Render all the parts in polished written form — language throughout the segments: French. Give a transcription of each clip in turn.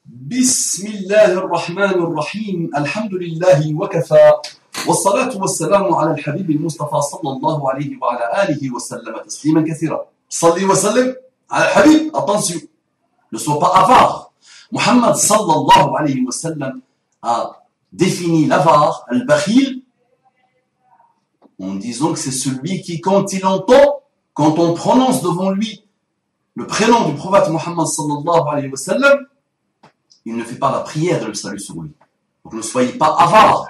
بسم الله الرحمن الرحيم الحمد لله وكفى والصلاة والسلام على الحبيب المصطفى صلى الله عليه وعلى آله وسلم تسليما كثيرا. صلي وسلم على الحبيب. Attention, ne sois pas avare. Muhammad sallallahu alayhi wa sallam a défini l'avare, al-bakhil, en disant que c'est celui qui, quand il entend, quand on prononce devant lui le prénom du prophète Muhammad sallallahu alayhi wa sallam, il ne fait pas la prière et le salut sur lui. Donc ne soyez pas avare.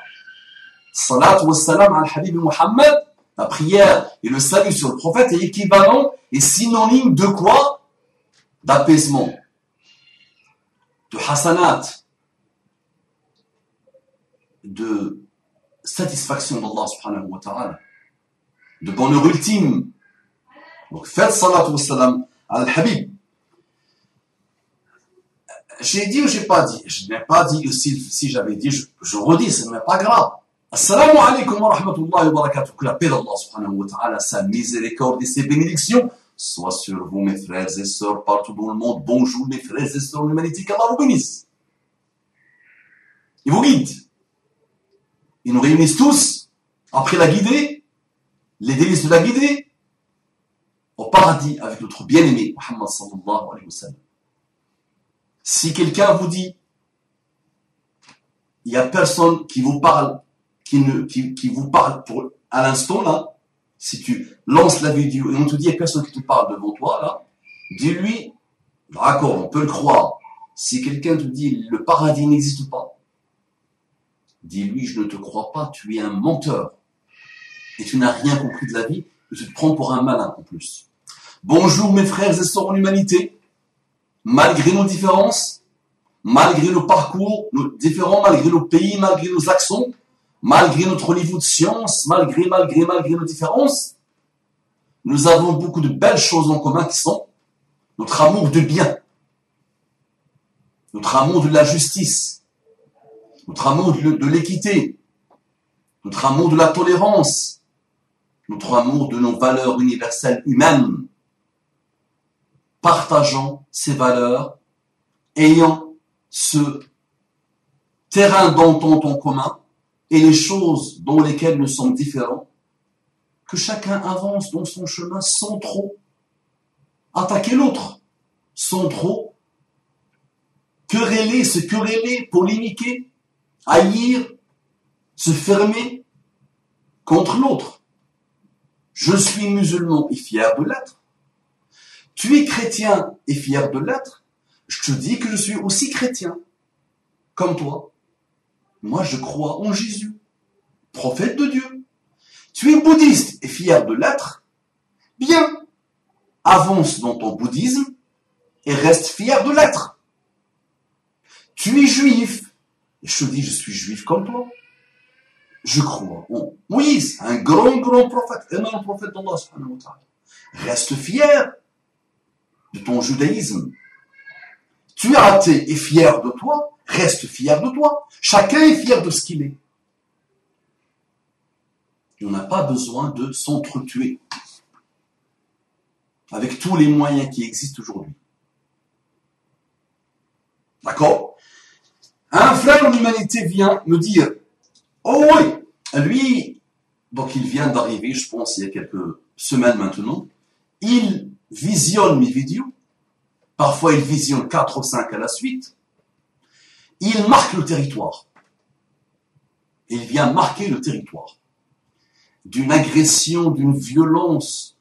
Salat wa salam al-habib Muhammad, la prière et le salut sur le prophète est équivalent et synonyme de quoi? D'apaisement, de hasanat, de satisfaction d'Allah subhanahu wa ta'ala, de bonheur ultime. Donc faites salat wa salam al-habib. J'ai dit ou j'ai pas dit? Je n'ai pas dit. Si j'avais dit, je redis, ce n'est pas grave. Assalamu alaikum wa rahmatullahi wa barakatuh. Que la paix d'Allah subhanahu wa ta'ala, sa miséricorde et ses bénédictions soient sur vous, mes frères et sœurs, partout dans le monde. Bonjour, mes frères et sœurs de l'humanité, qu'Allah vous bénisse. Il vous guide. Ils nous réunissent tous, après la guidée, les délices de la guidée, au paradis avec notre bien-aimé, Muhammad sallallahu alayhi wa sallam. Si quelqu'un vous dit, il n'y a personne qui vous parle, qui vous parle à l'instant là, si tu lances la vidéo et on te dit, il n'y a personne qui te parle devant toi là, dis-lui, d'accord, on peut le croire. Si quelqu'un te dit, le paradis n'existe pas, dis-lui, je ne te crois pas, tu es un menteur. Et tu n'as rien compris de la vie, et tu te prends pour un malin en plus. Bonjour mes frères et sœurs en humanité. Malgré nos différences, malgré nos parcours différents, malgré nos pays, malgré nos accents, malgré notre niveau de science, malgré nos différences, nous avons beaucoup de belles choses en commun qui sont notre amour du bien, notre amour de la justice, notre amour de l'équité, notre amour de la tolérance, notre amour de nos valeurs universelles humaines. Partageant ces valeurs, ayant ce terrain d'entente en commun et les choses dans lesquelles nous sommes différents, que chacun avance dans son chemin sans trop attaquer l'autre, sans trop se quereller, polémiquer, haïr, se fermer contre l'autre. Je suis musulman et fier de l'être. Tu es chrétien et fier de l'être, je te dis que je suis aussi chrétien, comme toi. Moi, je crois en Jésus, prophète de Dieu. Tu es bouddhiste et fier de l'être, bien, avance dans ton bouddhisme et reste fier de l'être. Tu es juif, et je te dis, je suis juif comme toi. Je crois en Moïse, un grand prophète, énorme prophète d'Allah subhanahu wa ta'ala. Reste fier de ton judaïsme. Tu es athée et fier de toi, reste fier de toi. Chacun est fier de ce qu'il est. Et on n'a pas besoin de s'entretuer avec tous les moyens qui existent aujourd'hui. D'accord? Un frère en humanité vient me dire, oh oui, lui, donc il vient d'arriver, je pense, il y a quelques semaines maintenant, il visionne mes vidéos, parfois il visionne 4 ou 5 à la suite, il marque le territoire. Il vient marquer le territoire d'une agression, d'une violence,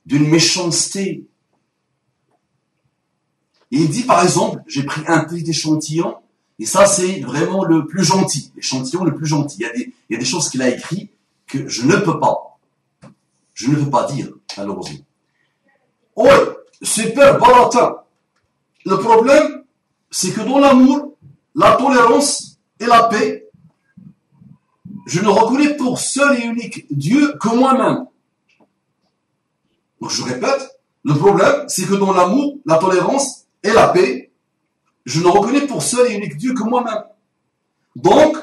d'une méchanceté. Et il dit par exemple, j'ai pris un petit échantillon, et ça c'est vraiment le plus gentil, l'échantillon le plus gentil. Il y a des choses qu'il a écrites que je ne peux pas dire, malheureusement. Oh, super baratin. Le problème, c'est que dans l'amour, la tolérance et la paix, je ne reconnais pour seul et unique Dieu que moi-même. Donc je répète, le problème, c'est que dans l'amour, la tolérance et la paix, je ne reconnais pour seul et unique Dieu que moi-même. Donc,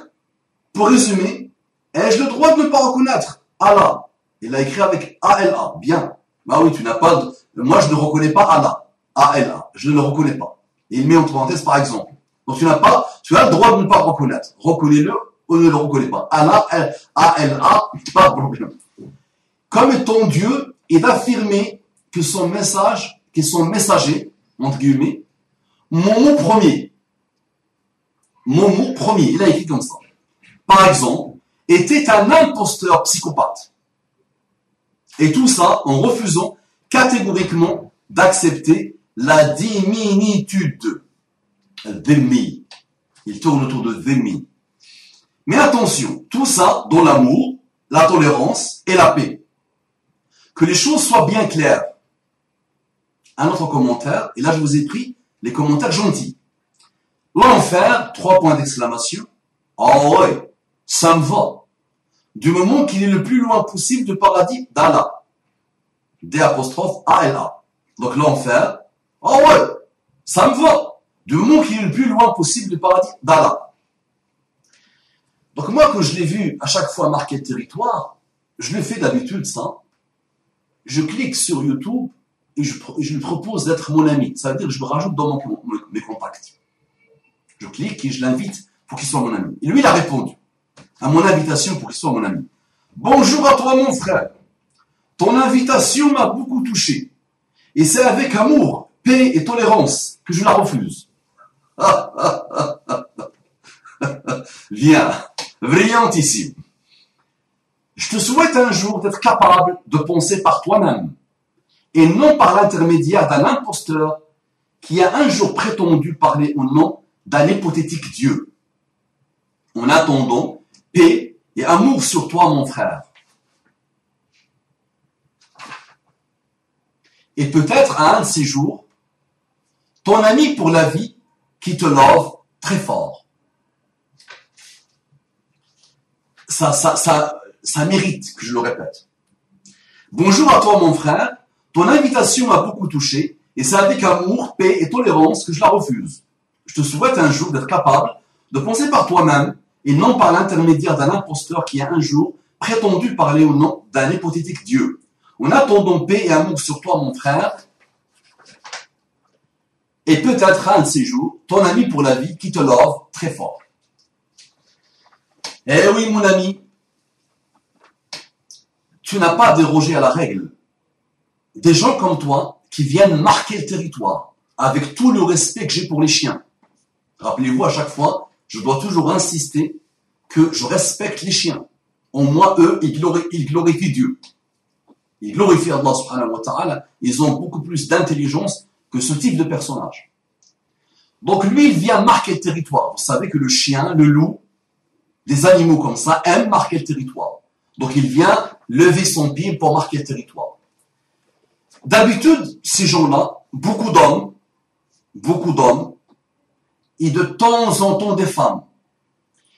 pour résumer, ai-je le droit de ne pas reconnaître Allah? Il a écrit avec A-L-A, bien. Bah oui, tu n'as pas de... Moi, je ne reconnais pas Allah. A-L-A. Je ne le reconnais pas. Et il met entre parenthèses par exemple. Donc tu as le droit de ne pas le reconnaître. Reconnais-le ou ne le reconnais pas. Allah, A-L-A, pas de problème. Comme étant Dieu et d'affirmer que son messager, entre guillemets, mon mot premier, il a écrit comme ça. Par exemple, était un imposteur psychopathe. Et tout ça en refusant catégoriquement d'accepter la diminitude. Dhimmi. Il tourne autour de Dhimmi. Mais attention, tout ça dans l'amour, la tolérance et la paix. Que les choses soient bien claires. Un autre commentaire, et là je vous ai pris les commentaires gentils. L'enfer, 3 points d'exclamation. Ah ouais, ça me va. Du moment qu'il est le plus loin possible du paradis d'Allah. D'-A-L-A. Donc l'enfer, ah ouais, ça me va. Du moment qu'il est le plus loin possible du paradis d'Allah. Donc moi, quand je l'ai vu à chaque fois marquer le territoire, je le fais d'habitude, ça. Je clique sur YouTube et je lui propose d'être mon ami. Ça veut dire que je me rajoute dans mes contacts. Je clique et je l'invite pour qu'il soit mon ami. Et lui, il a répondu à mon invitation pour qu'il soit mon ami. Bonjour à toi, mon frère. Ton invitation m'a beaucoup touché. Et c'est avec amour, paix et tolérance que je la refuse. Viens, brillantissime. Je te souhaite un jour d'être capable de penser par toi-même et non par l'intermédiaire d'un imposteur qui a un jour prétendu parler au nom d'un hypothétique Dieu. En attendant, paix et amour sur toi, mon frère. Et peut-être à un de ces jours, ton ami pour la vie qui te love très fort. Ça mérite que je le répète. Bonjour à toi, mon frère. Ton invitation m'a beaucoup touché et c'est avec amour, paix et tolérance que je la refuse. Je te souhaite un jour d'être capable de penser par toi-même et non par l'intermédiaire d'un imposteur qui a un jour prétendu parler au nom d'un hypothétique Dieu. En attendant paix et amour sur toi, mon frère, et peut-être un de ces jours, ton ami pour la vie qui te love très fort. Eh oui, mon ami, tu n'as pas dérogé à la règle. Des gens comme toi qui viennent marquer le territoire avec tout le respect que j'ai pour les chiens. Rappelez-vous, à chaque fois, je dois toujours insister que je respecte les chiens. En moi, eux, ils glorifient Dieu. Ils glorifient Allah subhanahu wa ta'ala. Ils ont beaucoup plus d'intelligence que ce type de personnage. Donc lui, il vient marquer le territoire. Vous savez que le chien, le loup, des animaux comme ça aiment marquer le territoire. Donc il vient lever son pied pour marquer le territoire. D'habitude, ces gens-là, beaucoup d'hommes, et de temps en temps des femmes,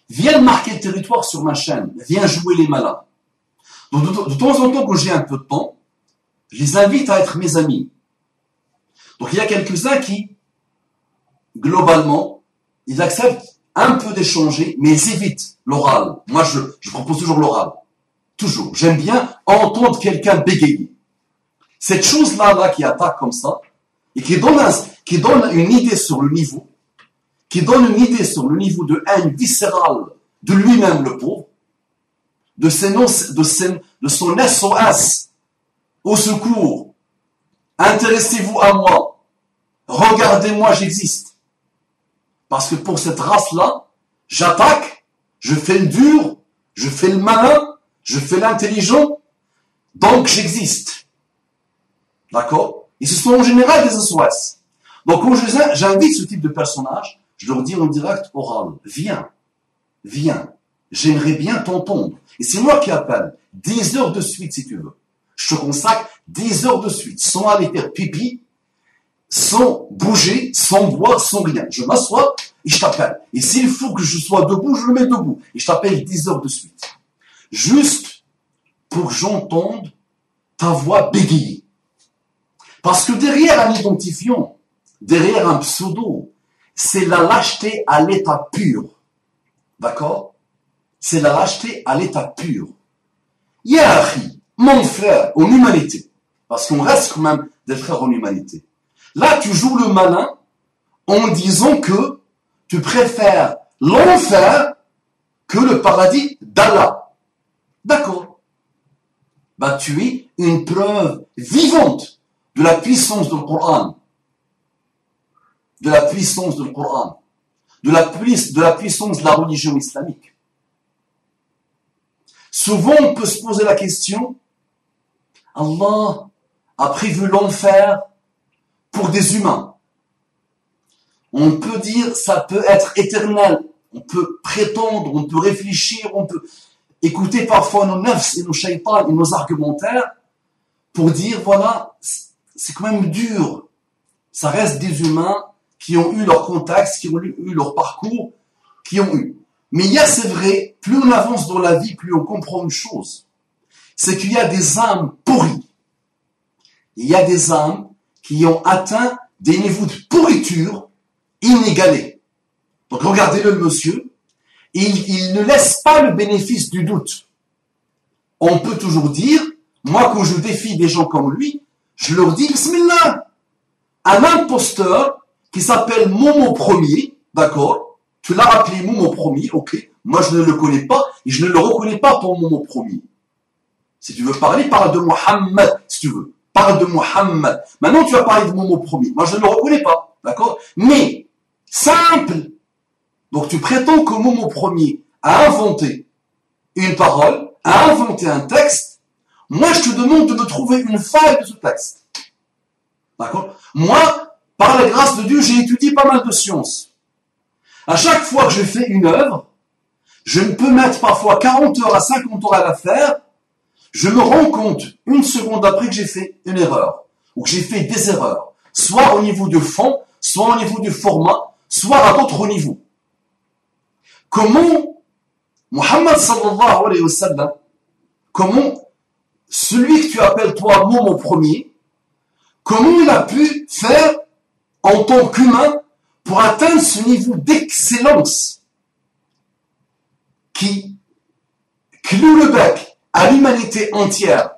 viennent marquer le territoire sur ma chaîne, viennent jouer les malins. Donc de temps en temps, quand j'ai un peu de temps, je les invite à être mes amis. Donc il y a quelques-uns qui, globalement, ils acceptent un peu d'échanger, mais ils évitent l'oral. Moi, je propose toujours l'oral. Toujours. J'aime bien entendre quelqu'un bégayer. Cette chose-là qui attaque comme ça, et qui donne une idée sur le niveau, de haine viscérale de lui-même, le pauvre, de son SOS, au secours, intéressez-vous à moi, regardez-moi, j'existe. Parce que pour cette race-là, j'attaque, je fais le dur, je fais le malin, je fais l'intelligent, donc j'existe. D'accord? Et ce sont en général des SOS. Donc quand j'invite ce type de personnage, je leur dis en direct oral, viens, j'aimerais bien t'entendre. Et c'est moi qui appelle, 10 heures de suite si tu veux. Je te consacre 10 heures de suite, sans aller faire pipi, sans bouger, sans boire, sans rien. Je m'assois et je t'appelle. Et s'il faut que je sois debout, je le mets debout. Et je t'appelle 10 heures de suite. Juste pour que j'entende ta voix bégayer. Parce que derrière un identifiant, derrière un pseudo, c'est la lâcheté à l'état pur. D'accord? C'est la lâcheté à l'état pur. Ya akhi, mon frère, en humanité, parce qu'on reste quand même des frères en humanité. Là, tu joues le malin en disant que tu préfères l'enfer que le paradis d'Allah. D'accord. Bah, tu es une preuve vivante de la puissance du Coran. De la puissance du Coran. De la puissance de la religion islamique. Souvent, on peut se poser la question, Allah a prévu l'enfer pour des humains. On peut dire, ça peut être éternel. On peut prétendre, on peut réfléchir, on peut écouter parfois nos nefs et nos shaitans et nos argumentaires pour dire, voilà, c'est quand même dur. Ça reste des humains qui ont eu leur contexte, qui ont eu leur parcours, qui ont eu. Mais il y a, c'est vrai, plus on avance dans la vie, plus on comprend une chose. C'est qu'il y a des âmes pourries. Il y a des âmes qui ont atteint des niveaux de pourriture inégalés. Donc regardez-le, le monsieur. Il ne laisse pas le bénéfice du doute. On peut toujours dire, moi quand je défie des gens comme lui, je leur dis, Bismillah, un imposteur qui s'appelle Momo Premier, d'accord, tu l'as appelé Momo Premier, ok, moi je ne le connais pas et je ne le reconnais pas pour Momo Premier. Si tu veux parler, parle de Mohammed, si tu veux. Parle de Mohammed. Maintenant, tu vas parler de Momo Premier. Moi, je ne le reconnais pas, d'accord? Mais, simple. Donc, tu prétends que Momo Premier a inventé une parole, a inventé un texte. Moi, je te demande de me trouver une faille de ce texte. D'accord? Moi, par la grâce de Dieu, j'ai étudié pas mal de sciences. À chaque fois que je fais une œuvre, je ne peux mettre parfois 40 heures à 50 heures à la faire. Je me rends compte, une seconde après, que j'ai fait une erreur, ou que j'ai fait des erreurs, soit au niveau du fond, soit au niveau du format, soit à d'autres niveaux. Comment Muhammad sallallahu alayhi wa sallam, comment celui que tu appelles toi Momo Premier, comment il a pu faire en tant qu'humain pour atteindre ce niveau d'excellence qui cloue le bec à l'humanité entière.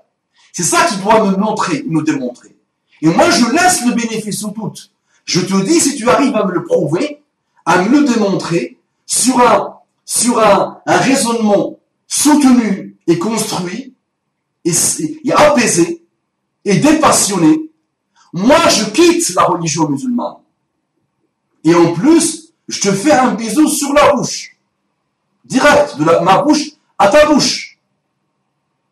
C'est ça que tu dois me montrer, me démontrer. Et moi, je laisse le bénéfice au doute. Je te dis, si tu arrives à me le prouver, à me le démontrer, sur un raisonnement soutenu et construit, et apaisé, et dépassionné, moi, je quitte la religion musulmane. Et en plus, je te fais un bisou sur la bouche. Direct, de ma bouche à ta bouche.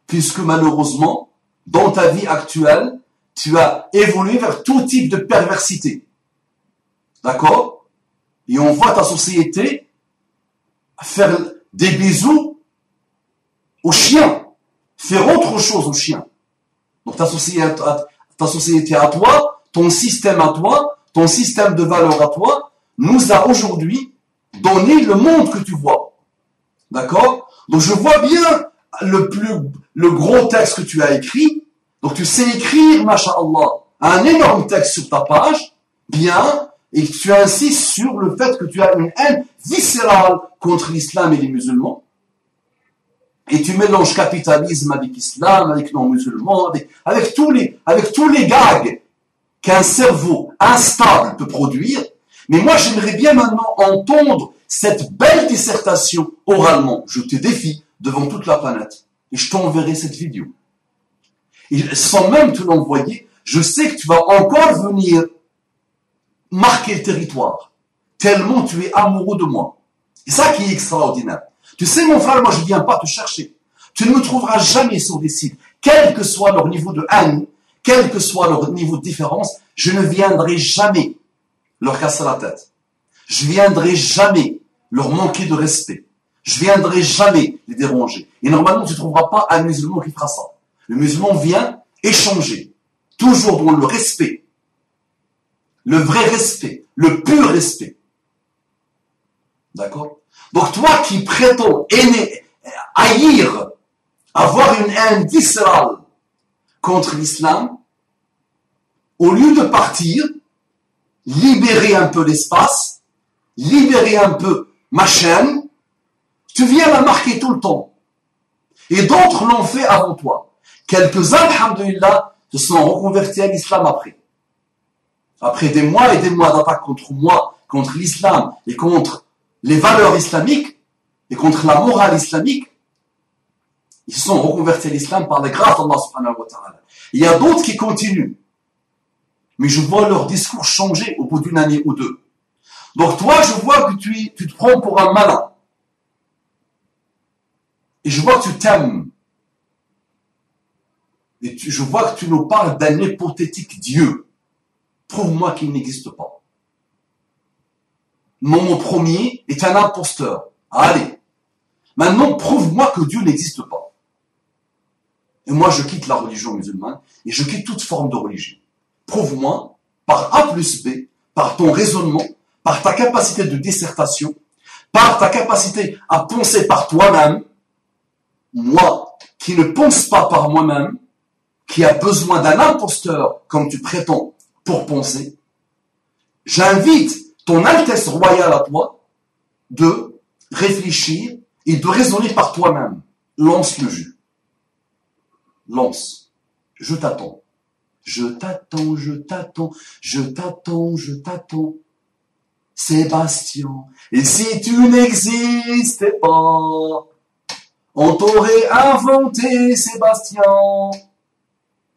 Puisque malheureusement, dans ta vie actuelle, tu as évolué vers tout type de perversité. D'accord? Et on voit ta société faire des bisous aux chiens, faire autre chose aux chiens. Donc ta société à toi, ton système à toi, ton système de valeurs à toi, nous a aujourd'hui donné le monde que tu vois. D'accord? Donc je vois bien le gros texte que tu as écrit. Donc tu sais écrire, masha'Allah, un énorme texte sur ta page, bien, et tu insistes sur le fait que tu as une haine viscérale contre l'islam et les musulmans. Et tu mélanges capitalisme avec islam, avec non-musulmans, avec tous les gags qu'un cerveau instable peut produire. Mais moi, j'aimerais bien maintenant entendre cette belle dissertation oralement. Je te défie devant toute la planète. Et je t'enverrai cette vidéo. Et sans même te l'envoyer, je sais que tu vas encore venir marquer le territoire. Tellement tu es amoureux de moi. C'est ça qui est extraordinaire. Tu sais, mon frère, moi, je ne viens pas te chercher. Tu ne me trouveras jamais sur des sites. Quel que soit leur niveau de haine, quel que soit leur niveau de différence, je ne viendrai jamais leur casser la tête. Je viendrai jamais leur manquer de respect. Je viendrai jamais les déranger. Et normalement, tu ne trouveras pas un musulman qui fera ça. Le musulman vient échanger. Toujours dans le respect. Le vrai respect. Le pur respect. D'accord? Donc toi qui prétends haïr, avoir une haine viscérale contre l'islam, au lieu de partir, libérer un peu l'espace, libérer un peu ma chaîne, tu viens la marquer tout le temps. Et d'autres l'ont fait avant toi. Quelques-uns, alhamdoulilah, se sont reconvertis à l'islam après. après des mois et des mois d'attaques contre moi, contre l'islam et contre les valeurs islamiques et contre la morale islamique, ils se sont reconvertis à l'islam par la grâce d'Allah subhanahu wa ta'ala. Il y a d'autres qui continuent, mais je vois leur discours changer au bout d'une année ou deux. Donc toi, je vois que tu te prends pour un malin. Et je vois que tu t'aimes. Et je vois que tu nous parles d'un hypothétique Dieu. Prouve-moi qu'il n'existe pas. Mon premier est un imposteur. Allez. Maintenant, prouve-moi que Dieu n'existe pas. Et moi, je quitte la religion musulmane et je quitte toute forme de religion. Prouve-moi, par A plus B, par ton raisonnement, par ta capacité de dissertation, par ta capacité à penser par toi-même, moi, qui ne pense pas par moi-même, qui a besoin d'un imposteur, comme tu prétends, pour penser, j'invite ton Altesse royale à toi de réfléchir et de raisonner par toi-même. Lance le jus. Lance. Je t'attends. Je t'attends, je t'attends, je t'attends, je t'attends. Sébastien. Et si tu n'existais pas, on t'aurait inventé, Sébastien.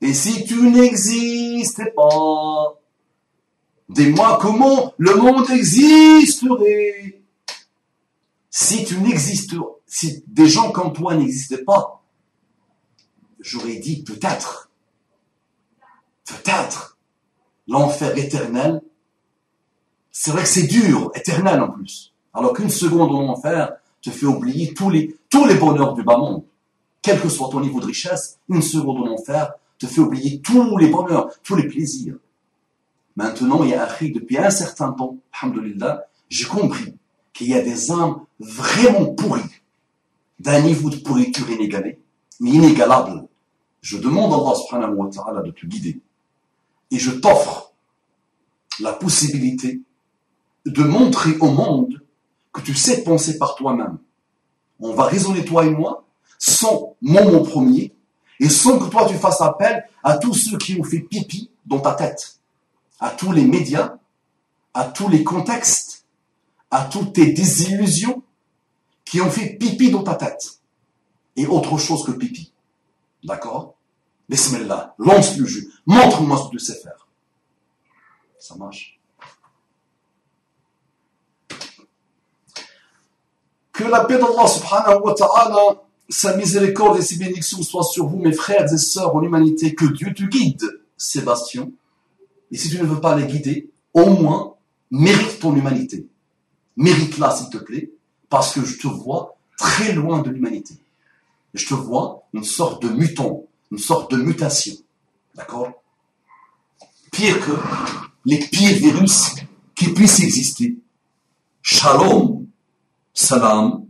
Et si tu n'existais pas, dis-moi comment le monde existerait. Si tu n'existes, si des gens comme toi n'existaient pas, j'aurais dit peut-être, l'enfer éternel. C'est vrai que c'est dur, éternel en plus. Alors qu'une seconde en enfer te fait oublier tous les bonheurs du bas monde. Quel que soit ton niveau de richesse, une seconde en enfer te fait oublier tous les bonheurs, tous les plaisirs. Maintenant, il y a depuis un certain temps, alhamdoulilah, j'ai compris qu'il y a des âmes vraiment pourries, d'un niveau de pourriture inégalé, mais inégalable. Je demande à Allah subhanahu wa ta'ala de te guider. Et je t'offre la possibilité de montrer au monde que tu sais penser par toi-même. On va raisonner toi et moi, sans mon premier, et sans que toi tu fasses appel à tous ceux qui ont fait pipi dans ta tête, à tous les médias, à tous les contextes, à toutes tes désillusions qui ont fait pipi dans ta tête. Et autre chose que pipi. D'accord? Bismillah, lance le jeu, montre-moi ce que tu sais faire. Ça marche. Que la paix d'Allah subhanahu wa ta'ala, sa miséricorde et ses bénédictions soient sur vous, mes frères et sœurs en humanité. Que Dieu te guide, Sébastien. Et si tu ne veux pas les guider, au moins, mérite ton humanité. Mérite-la, s'il te plaît, parce que je te vois très loin de l'humanité. Je te vois une sorte de mutant, une sorte de mutation. D'accord? Pire que les pires virus qui puissent exister. Shalom, salam,